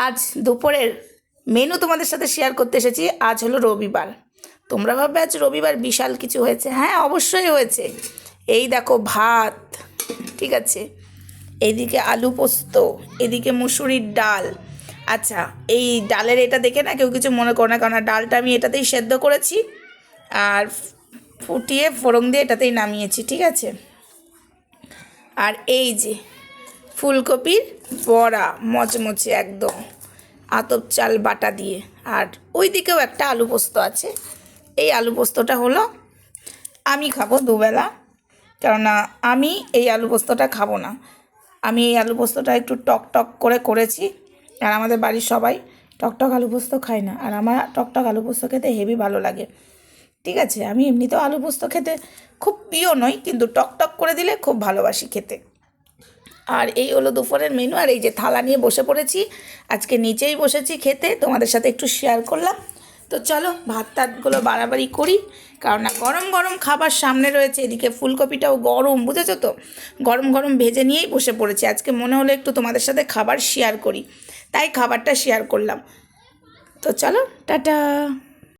আজ দুপুরের মেনু তোমাদের সাথে শেয়ার করতে এসেছি। আজ হলো রবিবার। তোমরা ভাববে আজ রবিবার বিশাল কিছু হয়েছে। হ্যাঁ, অবশ্যই হয়েছে। এই দেখো ভাত, ঠিক আছে, এইদিকে আলু পোস্ত, এদিকে মুসুরির ডাল। আচ্ছা, এই ডালের এটা দেখে না কেউ কিছু মনে করো না, কারণ ডালটা আমি এটাতেই সেদ্ধ করেছি আর ফুটিয়ে ফোড়ন দিয়ে এটাতেই নামিয়েছি, ঠিক আছে। আর এই যে ফুলকপির বড়া, মচমচে একদম, আতপ চাল বাটা দিয়ে। আর ওই দিকেও একটা আলু পোস্ত আছে। এই আলু পোস্তটা হলো আমি খাবো দুবেলা, কেননা আমি এই আলু পোস্তটা খাবো না। আমি এই আলু পোস্তটা একটু টক টক করে করেছি, আর আমাদের বাড়ির সবাই টক টক আলু পোস্ত খায় না, আর আমার টক টক আলু পোস্ত খেতে হেভি ভালো লাগে, ঠিক আছে। আমি এমনিতেও আলু পোস্ত খেতে খুব প্রিয় নই, কিন্তু টক টক করে দিলে খুব ভালোবাসি খেতে। আর এই হলো দুপুরের মেনু। আর এই যে থালা নিয়ে বসে পড়েছি, আজকে নিচেই বসেছি খেতে, তোমাদের সাথে একটু শেয়ার করলাম। তো চলো ভাত টাতগুলো বাড়াবাড়ি করি, কারণ না গরম গরম খাবার সামনে রয়েছে। এদিকে ফুলকপিটাও গরম, বুঝেছো তো, গরম গরম ভেজে নিয়েই বসে পড়েছি। আজকে মনে হলো একটু তোমাদের সাথে খাবার শেয়ার করি, তাই খাবারটা শেয়ার করলাম। তো চলো, টাটা।